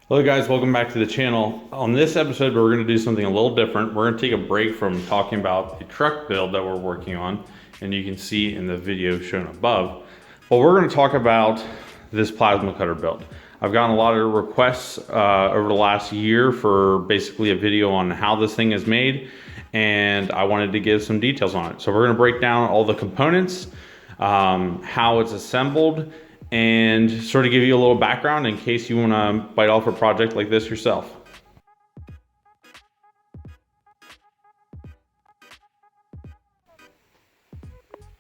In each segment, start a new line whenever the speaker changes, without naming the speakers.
Hello guys, welcome back to the channel. On this episode, we're going to do something a little different. We're going to take a break from talking about the truck build that we're working on, and you can see in the video shown above. But we're going to talk about this plasma cutter build. I've gotten a lot of requests over the last year for basically a video on how this thing is made, and I wanted to give some details on it. So we're going to break down all the components, how it's assembled, and sort of give you a little background in case you want to bite off a project like this yourself.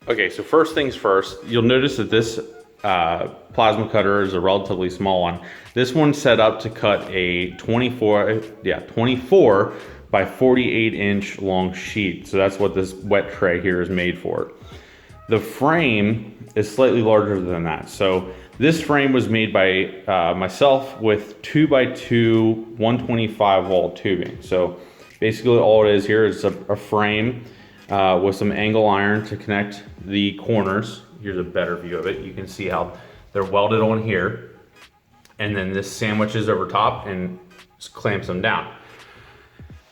Okay, so first things first, you'll notice that this plasma cutter is a relatively small one. This one's set up to cut a 24 by 48 inch long sheet. So that's what this wet tray here is made for. The frame is slightly larger than that. So this frame was made by myself with 2x2 125 wall tubing. So basically all it is here is a frame with some angle iron to connect the corners. Here's a better view of it. You can see how they're welded on here. And then this sandwiches over top and clamps them down.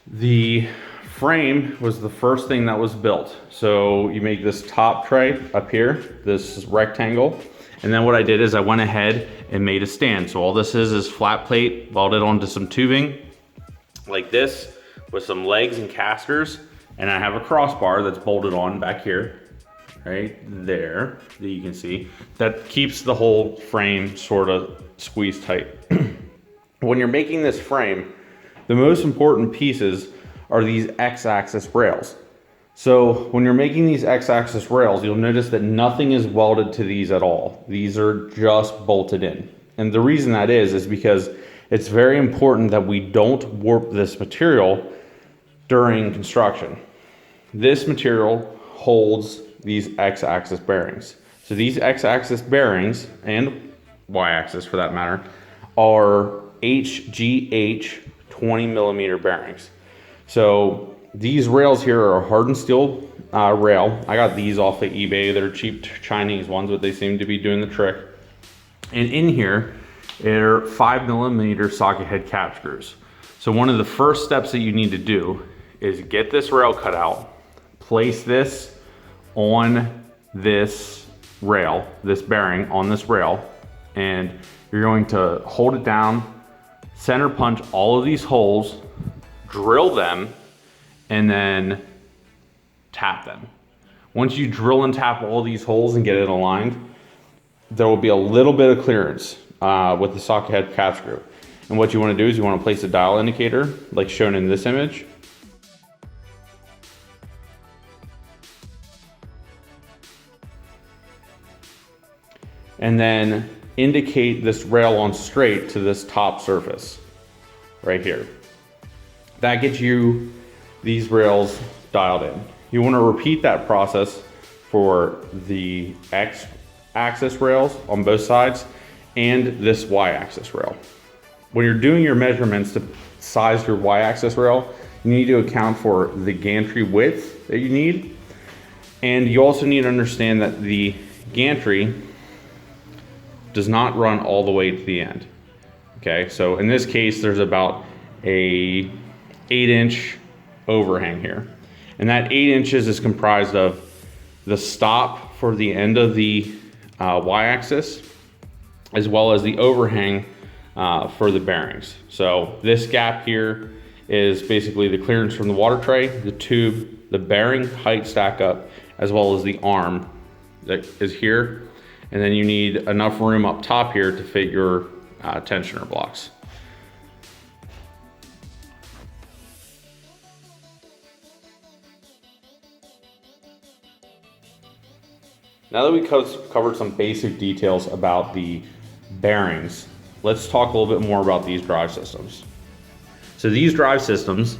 The frame was the first thing that was built. So you make this top tray up here, this rectangle. And then what I did is I went ahead and made a stand. So all this is flat plate welded onto some tubing like this with some legs and casters. And I have a crossbar that's bolted on back here, right there, that you can see. That keeps the whole frame sort of squeezed tight. When you're making this frame, the most important pieces are these X-axis rails. So when you're making these X-axis rails, you'll notice that nothing is welded to these at all. These are just bolted in. And the reason that is because it's very important that we don't warp this material during construction. This material holds these X-axis bearings. So these X-axis bearings, and Y-axis for that matter, are HGH 20 millimeter bearings. So these rails here are a hardened steel rail. I got these off of eBay. They're cheap Chinese ones, but they seem to be doing the trick. And in here are 5 millimeter socket head cap screws. So one of the first steps that you need to do is get this rail cut out, place this on this rail, this bearing on this rail, and you're going to hold it down, center punch all of these holes, drill them, and then tap them. Once you drill and tap all these holes and get it aligned, there will be a little bit of clearance with the socket head cap screw. And what you want to do is you want to place a dial indicator like shown in this image. And then indicate this rail on straight to this top surface right here. That gets you these rails dialed in. You want to repeat that process for the X-axis rails on both sides and this Y-axis rail. When you're doing your measurements to size your Y-axis rail, you need to account for the gantry width that you need. And you also need to understand that the gantry does not run all the way to the end. Okay, so in this case, there's about a 8-inch overhang here. And that 8 inches is comprised of the stop for the end of the Y-axis, as well as the overhang for the bearings. So this gap here is basically the clearance from the water tray, the tube, the bearing height stack up, as well as the arm that is here. And then you need enough room up top here to fit your tensioner blocks. Now that we covered some basic details about the bearings, let's talk a little bit more about these drive systems. So these drive systems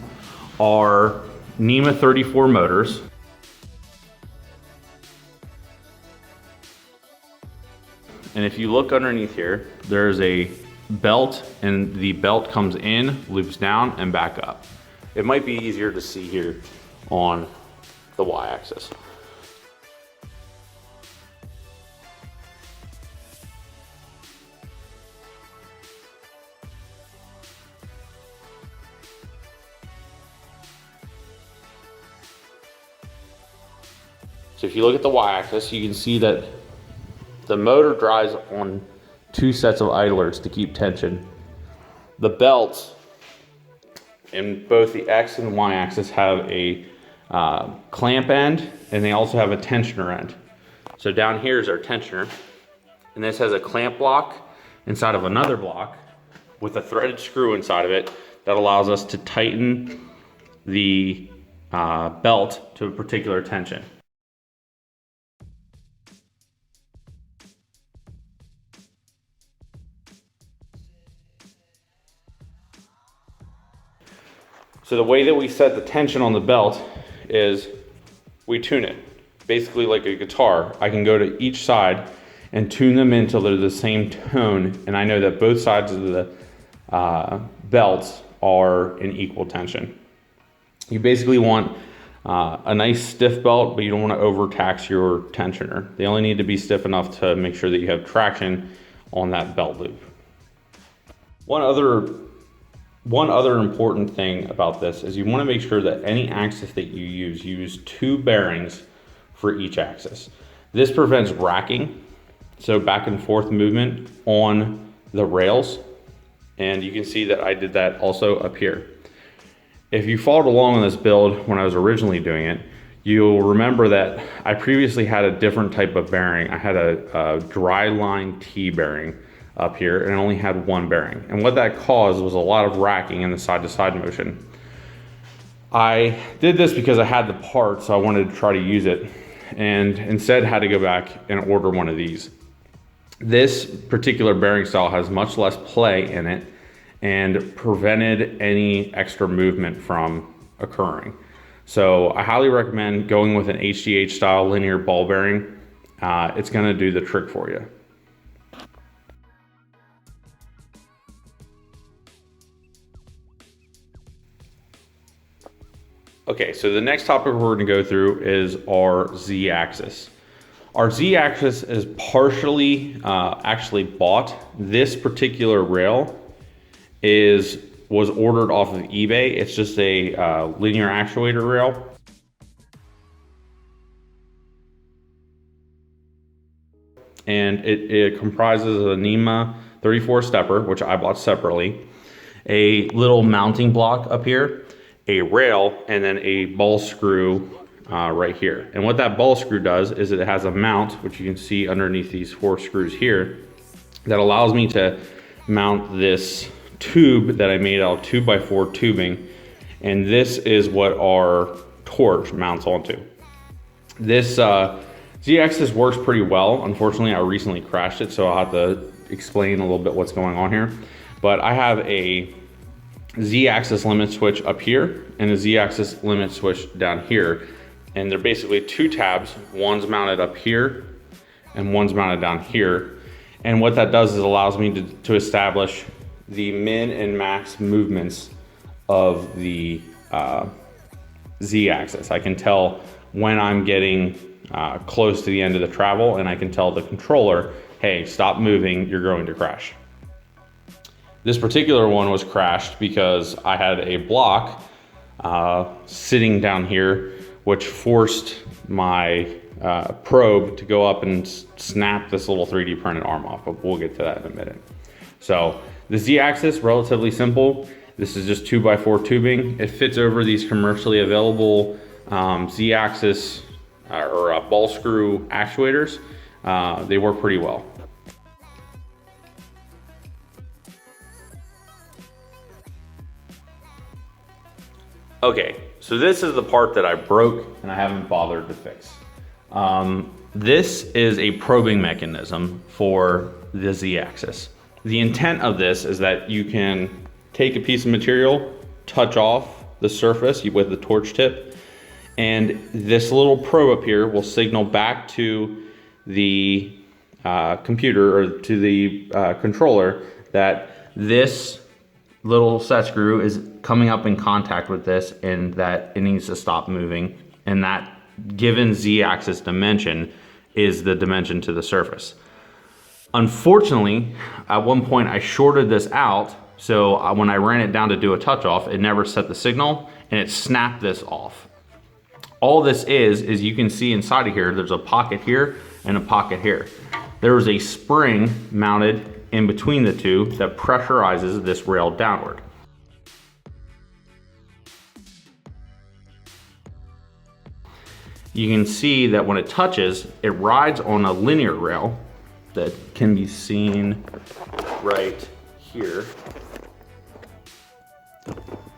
are NEMA 34 motors. And if you look underneath here, there's a belt, and the belt comes in, loops down, and back up. It might be easier to see here on the Y-axis. So if you look at the y-axis, you can see that the motor drives on 2 sets of idlers to keep tension. The belts in both the x and y-axis have a clamp end, and they also have a tensioner end. So down here is our tensioner, and this has a clamp block inside of another block with a threaded screw inside of it that allows us to tighten the belt to a particular tension. So the way that we set the tension on the belt is we tune it. Basically like a guitar, I can go to each side and tune them until they're the same tone, and I know that both sides of the belts are in equal tension. You basically want a nice stiff belt, but you don't want to overtax your tensioner. They only need to be stiff enough to make sure that you have traction on that belt loop. One other important thing about this is you want to make sure that any axis that you use 2 bearings for each axis. This prevents racking, so back and forth movement on the rails, and you can see that I did that also up here. If you followed along on this build when I was originally doing it, you'll remember that I previously had a different type of bearing. I had a dry line T bearing up here, and it only had 1 bearing. And what that caused was a lot of racking in the side-to-side motion. I did this because I had the part, so I wanted to try to use it, and instead had to go back and order one of these. This particular bearing style has much less play in it and prevented any extra movement from occurring. So I highly recommend going with an HDH style linear ball bearing. It's gonna do the trick for you. Okay, so the next topic we're gonna go through is our Z-axis. Our Z-axis is partially actually bought. This particular rail was ordered off of eBay. It's just a linear actuator rail. And it comprises a NEMA 34 stepper, which I bought separately, a little mounting block up here, a rail, and then a ball screw right here. And what that ball screw does is it has a mount, which you can see underneath these 4 screws here, that allows me to mount this tube that I made out of 2x4 tubing, and this is what our torch mounts onto. This Z-axis works pretty well. Unfortunately, I recently crashed it, so I'll have to explain a little bit what's going on here. But I have a Z-axis limit switch up here and a Z-axis limit switch down here, and they're basically 2 tabs. One's mounted up here and one's mounted down here, and what that does is allows me to establish the min and max movements of the Z-axis. I can tell when I'm getting close to the end of the travel, and I can tell the controller, hey, stop moving, you're going to crash. This particular one was crashed because I had a block sitting down here, which forced my probe to go up and snap this little 3D printed arm off, but we'll get to that in a minute. So the Z-axis, relatively simple. This is just 2x4 tubing. It fits over these commercially available Z-axis or ball screw actuators. They work pretty well. Okay, so this is the part that I broke and I haven't bothered to fix. This is a probing mechanism for the Z-axis. The intent of this is that you can take a piece of material, touch off the surface with the torch tip, and this little probe up here will signal back to the computer or to the controller that this little set screw is coming up in contact with this and that it needs to stop moving, and that given Z-axis dimension is the dimension to the surface. Unfortunately, at one point I shorted this out, so when I ran it down to do a touch off, it never set the signal and it snapped this off. All this is you can see inside of here, there's a pocket here and a pocket here. There is a spring mounted in between the two that pressurizes this rail downward. You can see that when it touches, it rides on a linear rail that can be seen right here.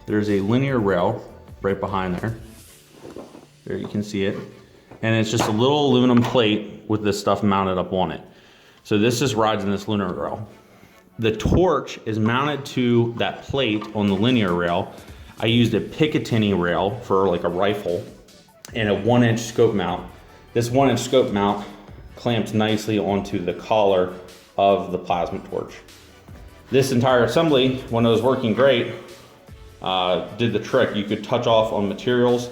There's a linear rail right behind there. There you can see it. And it's just a little aluminum plate with this stuff mounted up on it. So this just rides in this linear rail. The torch is mounted to that plate on the linear rail. I used a Picatinny rail for like a rifle and a 1-inch scope mount. This 1-inch scope mount clamps nicely onto the collar of the plasma torch. This entire assembly, when it was working great, did the trick. You could touch off on materials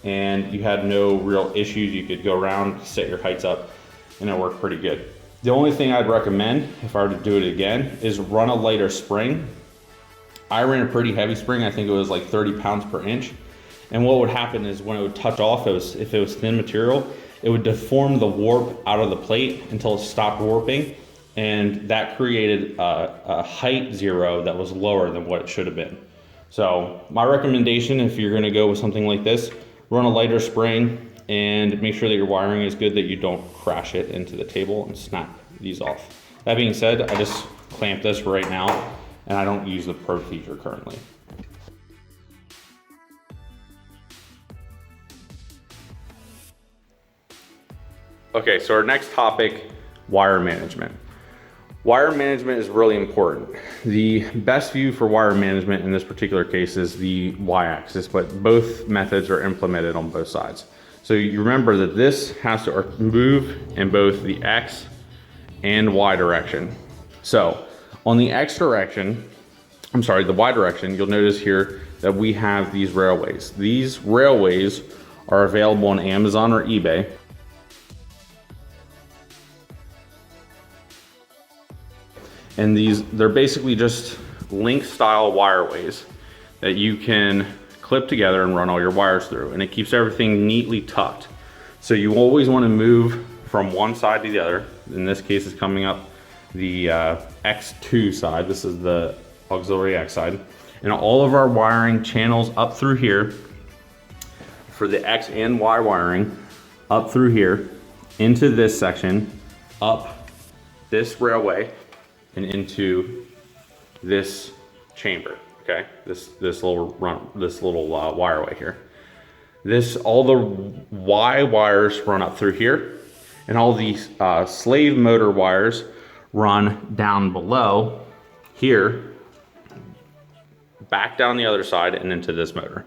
and you had no real issues. You could go around, set your heights up, and it worked pretty good. The only thing I'd recommend, if I were to do it again, is run a lighter spring. I ran a pretty heavy spring. I think it was like 30 pounds per inch. And what would happen is when it would touch off, if it was thin material, it would deform the warp out of the plate until it stopped warping. And that created a height zero that was lower than what it should have been. So my recommendation, if you're gonna go with something like this, run a lighter spring and make sure that your wiring is good, that you don't crash it into the table and snap these off. That being said, I just clamp this right now and I don't use the Pro feature currently. Okay, so our next topic, wire management. Wire management is really important. The best view for wire management in this particular case is the y-axis, but both methods are implemented on both sides. So you remember that this has to move in both the X and Y direction. So on the X direction, the Y direction, you'll notice here that we have these railways. These railways are available on Amazon or eBay. And they're basically just link style wireways that you can clip together and run all your wires through, and it keeps everything neatly tucked. So you always want to move from one side to the other. In this case, it's coming up the X2 side. This is the auxiliary X side. And all of our wiring channels up through here for the X and Y wiring, up through here, into this section, up this railway, and into this chamber, okay? This little wireway here. All the Y wires run up through here, and all these slave motor wires run down below here, back down the other side, and into this motor.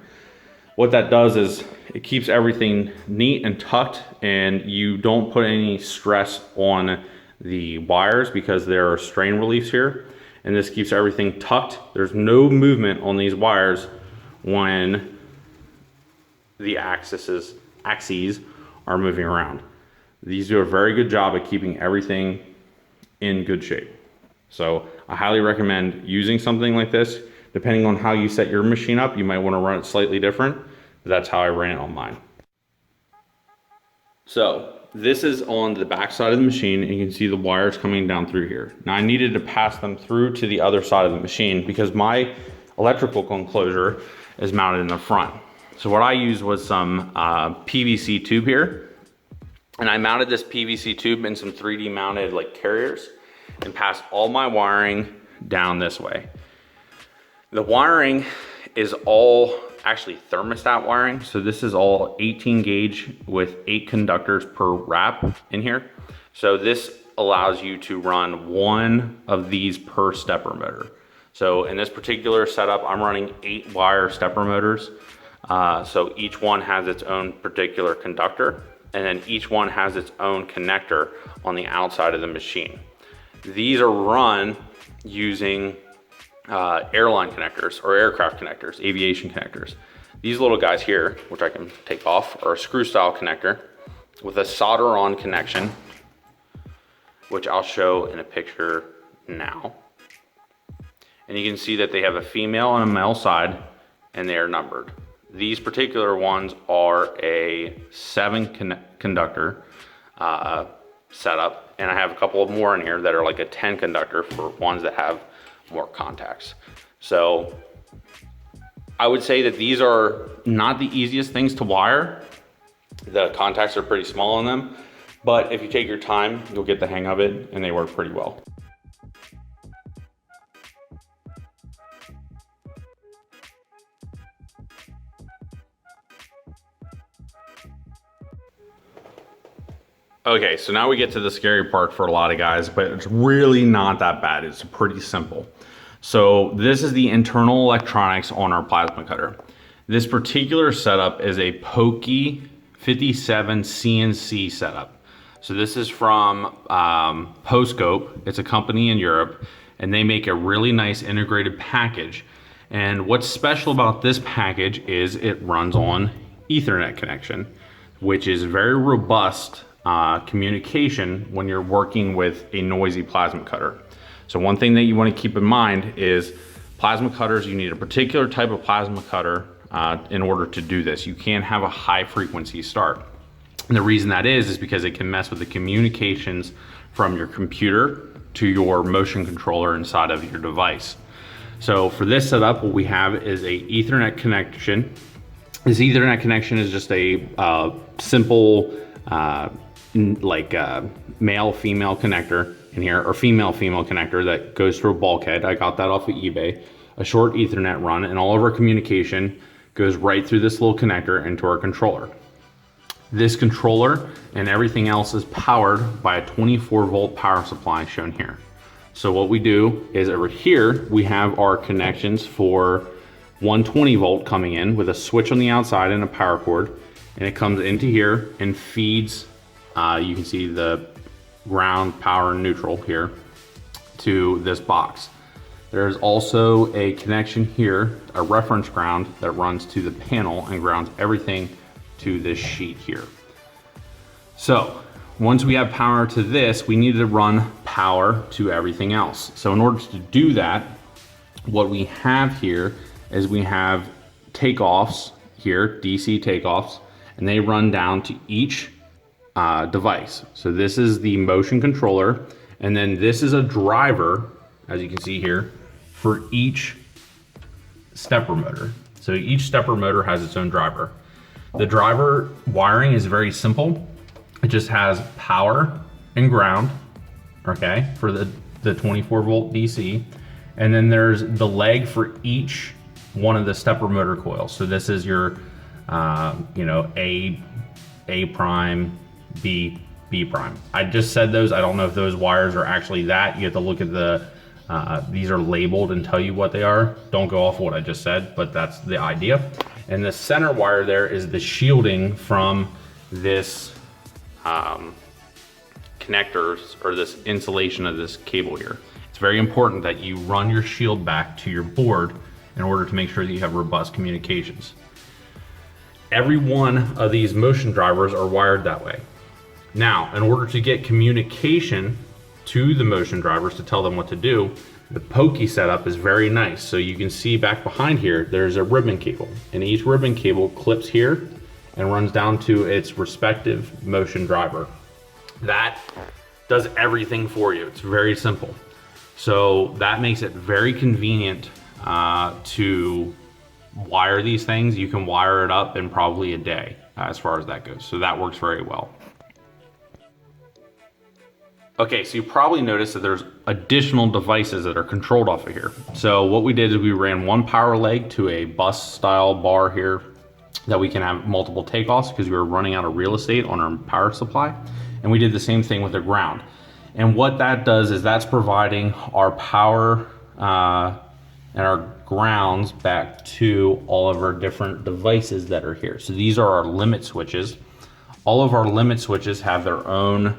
What that does is it keeps everything neat and tucked, and you don't put any stress on the wires because there are strain reliefs here, and this keeps everything tucked. There's no movement on these wires when the axes are moving around. These do a very good job at keeping everything in good shape. So I highly recommend using something like this. Depending on how you set your machine up, you might want to run it slightly different, but that's how I ran it on mine. So this is on the back side of the machine, and you can see the wires coming down through here. Now I needed to pass them through to the other side of the machine because my electrical enclosure is mounted in the front. So what I used was some PVC tube here, and I mounted this PVC tube in some 3D mounted like carriers and passed all my wiring down this way. The wiring is all actually thermostat wiring. So this is all 18 gauge with 8 conductors per wrap in here. So this allows you to run one of these per stepper motor. So in this particular setup, I'm running 8 wire stepper motors. So each one has its own particular conductor, and then each one has its own connector on the outside of the machine. These are run using airline connectors or aircraft connectors, aviation connectors. These little guys here, which I can take off, are a screw style connector with a solder on connection, which I'll show in a picture now. And you can see that they have a female and a male side, and they are numbered. These particular ones are a 7 conductor setup, and I have a couple of more in here that are like a 10 conductor for ones that have more contacts. So I would say that these are not the easiest things to wire. The contacts are pretty small on them, but if you take your time, you'll get the hang of it, and they work pretty well. Okay, so now we get to the scary part for a lot of guys, but it's really not that bad. It's pretty simple. So this is the internal electronics on our plasma cutter. This particular setup is a Pokey 57 CNC setup. So this is from Poscope. It's a company in Europe, and they make a really nice integrated package. And what's special about this package is it runs on Ethernet connection, which is very robust communication when you're working with a noisy plasma cutter. So one thing that you want to keep in mind is plasma cutters, you need a particular type of plasma cutter in order to do this. You can't have a high frequency start. And the reason that is because it can mess with the communications from your computer to your motion controller inside of your device. So for this setup, what we have is a Ethernet connection. This Ethernet connection is just a simple male-female connector in here, or female-female connector that goes through a bulkhead. I got that off of eBay. A short Ethernet run, and all of our communication goes right through this little connector into our controller. This controller and everything else is powered by a 24-volt power supply shown here. So what we do is over here, we have our connections for 120 volt coming in with a switch on the outside and a power cord, and it comes into here and feeds, you can see the ground, power, and neutral here to this box. There's also a connection here, a reference ground that runs to the panel and grounds everything to this sheet here. So once we have power to this, we need to run power to everything else. So in order to do that, what we have here is we have takeoffs here, DC takeoffs, and they run down to each device. So this is the motion controller, and then this is a driver, as you can see here, for each stepper motor. So each stepper motor has its own driver. The driver wiring is very simple. It just has power and ground, okay, for the 24 volt DC. And then there's the leg for each one of the stepper motor coils. So this is your, A prime, B prime. I just said those. I don't know if those wires are actually that. You have to look at the, these are labeled and tell you what they are. Don't go off what I just said, but that's the idea. And the center wire there is the shielding from this connectors, or this insulation of this cable here. It's very important that you run your shield back to your board in order to make sure that you have robust communications. Every one of these motion drivers are wired that way. Now, in order to get communication to the motion drivers to tell them what to do, the Pokey setup is very nice. So you can see back behind here, there's a ribbon cable, and each ribbon cable clips here and runs down to its respective motion driver. That does everything for you. It's very simple. So that makes it very convenient to wire these things. You can wire it up in probably a day as far as that goes. So that works very well. Okay, so you probably noticed that there's additional devices that are controlled off of here. So what we did is we ran one power leg to a bus style bar here that we can have multiple takeoffs because we were running out of real estate on our power supply. And we did the same thing with the ground. And what that does is that's providing our power and our grounds back to all of our different devices that are here. So these are our limit switches. All of our limit switches have their own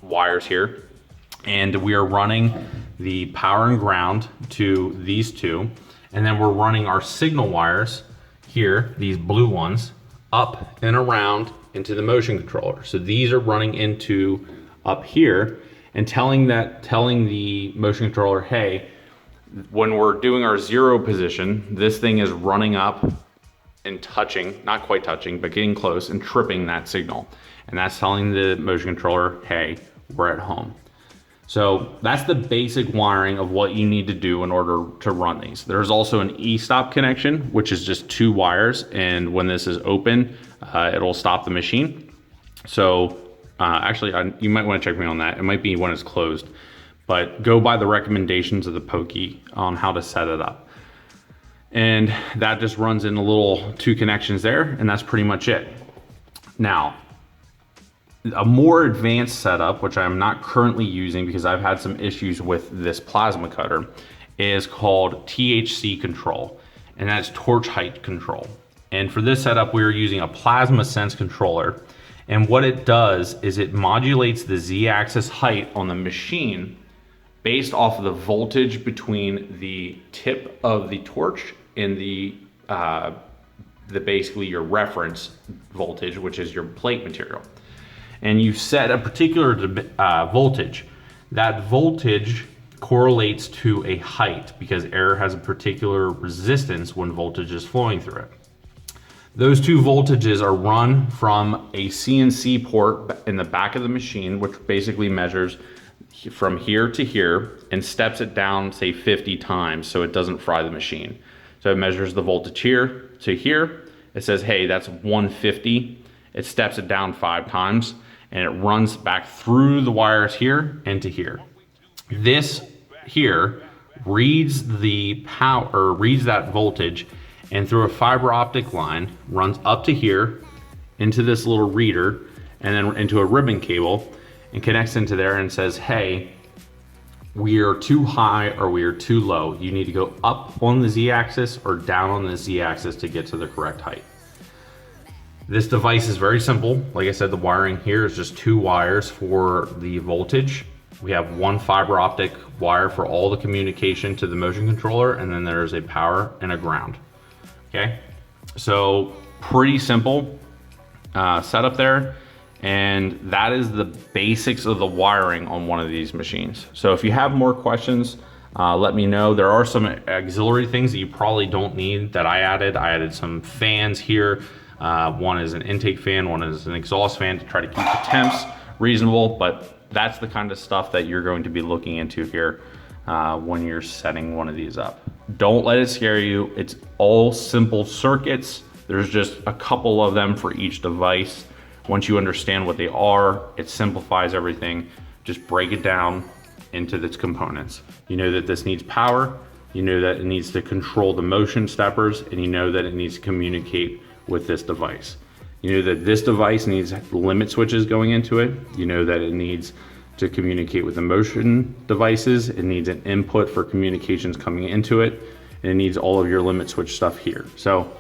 wires here, and we are running the power and ground to these two, and then we're running our signal wires here, these blue ones, up and around into the motion controller. So these are running into up here and telling the motion controller, hey, when we're doing our 0 position, this thing is running up and touching, not quite touching, but getting close and tripping that signal. And that's telling the motion controller, hey, we're at home. So that's the basic wiring of what you need to do in order to run these. There's also an e-stop connection, which is just 2 wires. And when this is open, it'll stop the machine. So actually, you might want to check me on that. It might be when it's closed, but go by the recommendations of the Pokey on how to set it up. And that just runs in a little 2 connections there, and that's pretty much it. Now, a more advanced setup, which I'm not currently using because I've had some issues with this plasma cutter, is called THC Control, and that's torch height control. And for this setup, we're using a plasma sense controller. And what it does is it modulates the Z-axis height on the machine based off of the voltage between the tip of the torch and the basically your reference voltage, which is your plate material. And you set a particular voltage. That voltage correlates to a height because air has a particular resistance when voltage is flowing through it. Those 2 voltages are run from a CNC port in the back of the machine, which basically measures from here to here and steps it down, say 50 times, so it doesn't fry the machine. So it measures the voltage here to here. It says, hey, that's 150. It steps it down 5 times, and it runs back through the wires here and to here. This here reads the power, or reads that voltage, and through a fiber optic line runs up to here into this little reader and then into a ribbon cable and connects into there and says, hey, we are too high or we are too low. You need to go up on the Z-axis or down on the Z-axis to get to the correct height. This device is very simple. Like I said, the wiring here is just 2 wires for the voltage. We have 1 fiber optic wire for all the communication to the motion controller, and then there's a power and a ground. Okay, so pretty simple setup there. And that is the basics of the wiring on one of these machines. So if you have more questions, let me know. There are some auxiliary things that you probably don't need that I added. I added some fans here. One is an intake fan, one is an exhaust fan to try to keep the temps reasonable, but that's the kind of stuff that you're going to be looking into here when you're setting one of these up. Don't let it scare you. It's all simple circuits. There's just a couple of them for each device. Once you understand what they are, it simplifies everything. Just break it down into its components. You know that this needs power, you know that it needs to control the motion steppers, and you know that it needs to communicate with this device. You know that this device needs limit switches going into it. You know that it needs to communicate with the motion devices. It needs an input for communications coming into it. And it needs all of your limit switch stuff here. So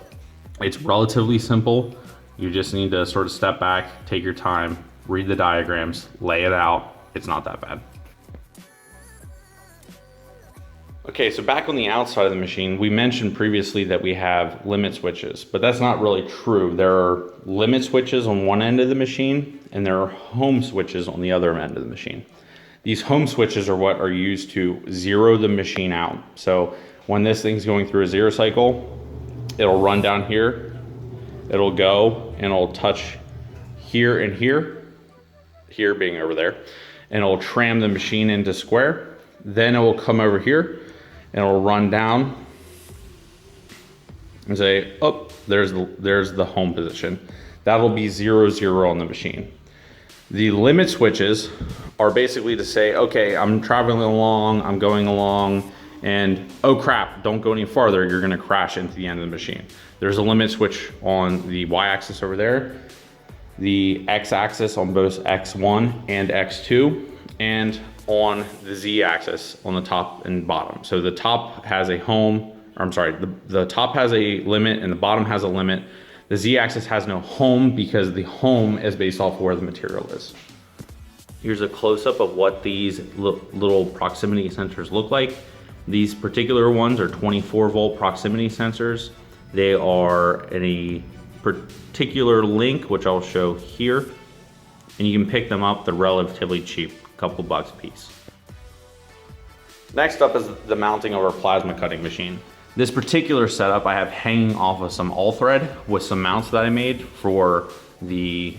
it's relatively simple. You just need to sort of step back, take your time, read the diagrams, lay it out. It's not that bad. Okay, so back on the outside of the machine, we mentioned previously that we have limit switches, but that's not really true. There are limit switches on one end of the machine, and there are home switches on the other end of the machine. These home switches are what are used to zero the machine out. So when this thing's going through a zero cycle, it'll run down here, it'll go, and it'll touch here and here, here being over there, and it'll tram the machine into square. Then it will come over here, and it'll run down and say, oh, there's the home position. That'll be 0, 0 on the machine. The limit switches are basically to say, okay, I'm traveling along, I'm going along, and oh crap, don't go any farther, you're gonna crash into the end of the machine. There's a limit switch on the Y-axis over there, the X-axis on both X1 and X2, and on the Z-axis on the top and bottom. So the top has a home, or I'm sorry, the top has a limit and the bottom has a limit. The Z-axis has no home because the home is based off where the material is. Here's a close-up of what these little proximity sensors look like. These particular ones are 24-volt proximity sensors. They are in a particular link, which I'll show here, and you can pick them up. They're relatively cheap, a couple bucks a piece. Next up is the mounting of our plasma cutting machine. This particular setup I have hanging off of some all thread with some mounts that I made for the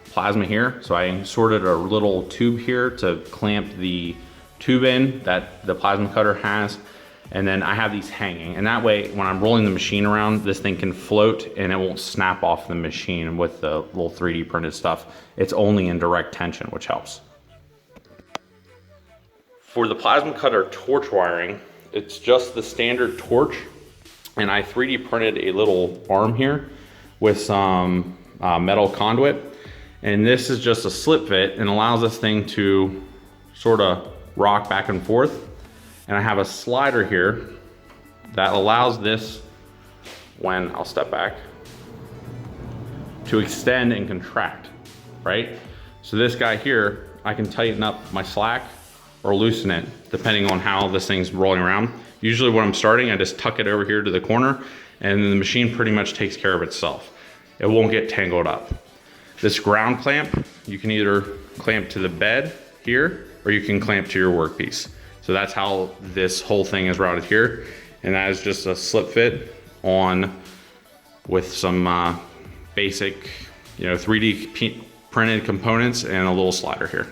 plasma here. So I inserted a little tube here to clamp the tube in that the plasma cutter has. And then I have these hanging. And that way, when I'm rolling the machine around, this thing can float and it won't snap off the machine with the little 3D printed stuff. It's only in direct tension, which helps. For the plasma cutter torch wiring, it's just the standard torch. And I 3D printed a little arm here with some metal conduit. And this is just a slip fit and allows this thing to sort of rock back and forth. And I have a slider here that allows this, when I'll step back, to extend and contract, right? So this guy here, I can tighten up my slack or loosen it depending on how this thing's rolling around. Usually when I'm starting, I just tuck it over here to the corner and then the machine pretty much takes care of itself. It won't get tangled up. This ground clamp, you can either clamp to the bed here or you can clamp to your workpiece. So that's how this whole thing is routed here. And that is just a slip fit on with some basic, 3D printed components and a little slider here.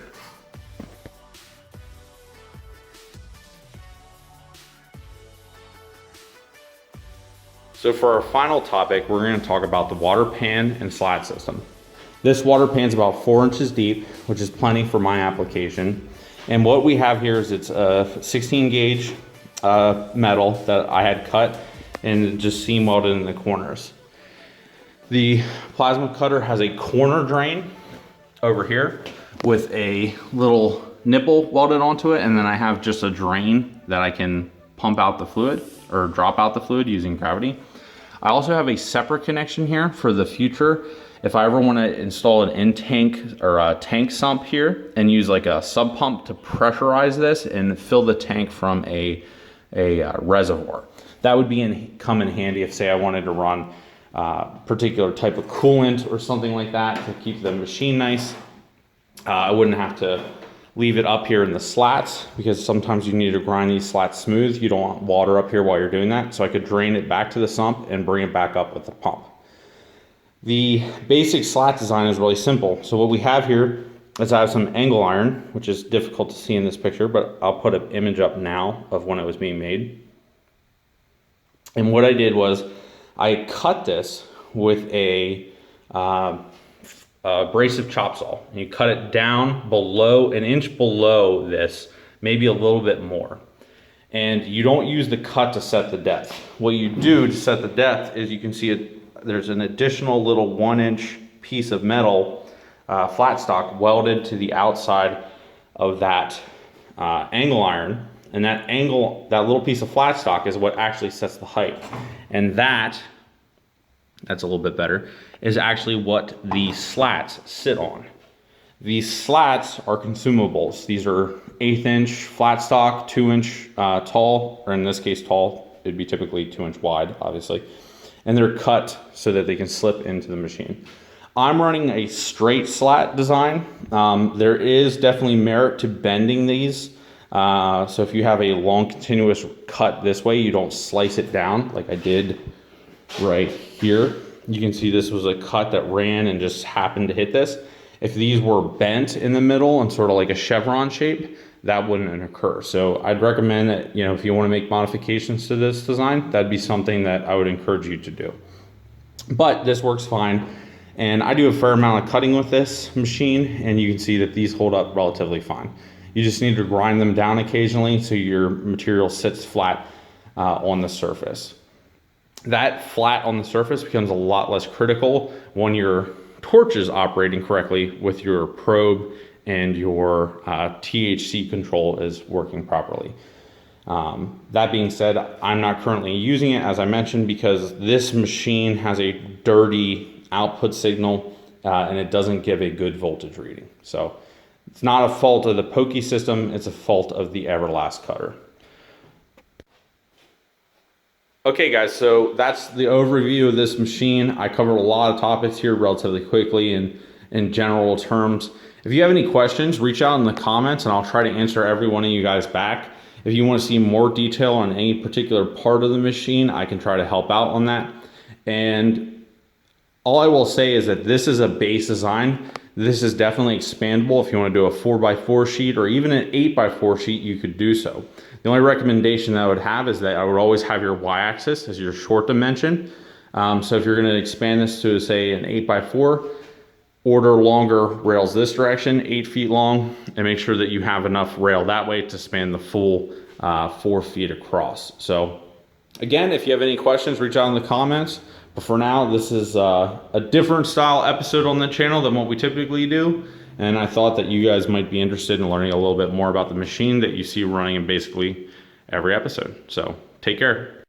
So for our final topic, we're going to talk about the water pan and slide system. This water pan is about 4 inches deep, which is plenty for my application. And what we have here is it's a 16 gauge metal that I had cut and just seam welded in the corners. The plasma cutter has a corner drain over here with a little nipple welded onto it, and then I have just a drain that I can pump out the fluid or drop out the fluid using gravity. I also have a separate connection here for the future. If I ever want to install an in-tank or a tank sump here and use like a sub pump to pressurize this and fill the tank from a reservoir. That would come in handy if, say, I wanted to run a particular type of coolant or something like that to keep the machine nice. I wouldn't have to leave it up here in the slats because sometimes you need to grind these slats smooth. You don't want water up here while you're doing that. So I could drain it back to the sump and bring it back up with the pump. The basic slat design is really simple. So what we have here is I have some angle iron, which is difficult to see in this picture, but I'll put an image up now of when it was being made. And what I did was I cut this with a abrasive chop saw. And you cut it down below, an inch below this, maybe a little bit more. And you don't use the cut to set the depth. What you do to set the depth is you can see it. There's an additional little 1 inch piece of metal flat stock welded to the outside of that angle iron. And that little piece of flat stock is what actually sets the height. And that's a little bit better, is actually what the slats sit on. These slats are consumables. These are 1/8 inch flat stock, 2 inch tall, or in this case tall, it'd be typically 2 inch wide, obviously. And they're cut so that they can slip into the machine. I'm running a straight slat design. There is definitely merit to bending these. So if you have a long continuous cut this way, you don't slice it down like I did right here. You can see this was a cut that ran and just happened to hit this. If these were bent in the middle and sort of like a chevron shape, that wouldn't occur. So I'd recommend that, if you want to make modifications to this design, that'd be something that I would encourage you to do. But this works fine. And I do a fair amount of cutting with this machine, and you can see that these hold up relatively fine. You just need to grind them down occasionally so your material sits flat on the surface. That flat on the surface becomes a lot less critical when your torch is operating correctly with your probe and your THC control is working properly. That being said, I'm not currently using it, as I mentioned, because this machine has a dirty output signal and it doesn't give a good voltage reading. So it's not a fault of the Pokey system, it's a fault of the Everlast cutter. Okay guys, so that's the overview of this machine. I covered a lot of topics here relatively quickly and in general terms. If you have any questions, reach out in the comments and I'll try to answer every one of you guys back. If you want to see more detail on any particular part of the machine, I can try to help out on that. And all I will say is that this is a base design. This is definitely expandable. If you want to do a 4x4 sheet or even an 8x4 sheet, you could do so. The only recommendation that I would have is that I would always have your y-axis as your short dimension. So if you're going to expand this to, say, an 8x4, order longer rails this direction, 8 feet long, and make sure that you have enough rail that way to span the full 4 feet across. So again, if you have any questions, reach out in the comments. But for now, this is a different style episode on the channel than what we typically do. And I thought that you guys might be interested in learning a little bit more about the machine that you see running in basically every episode. So take care.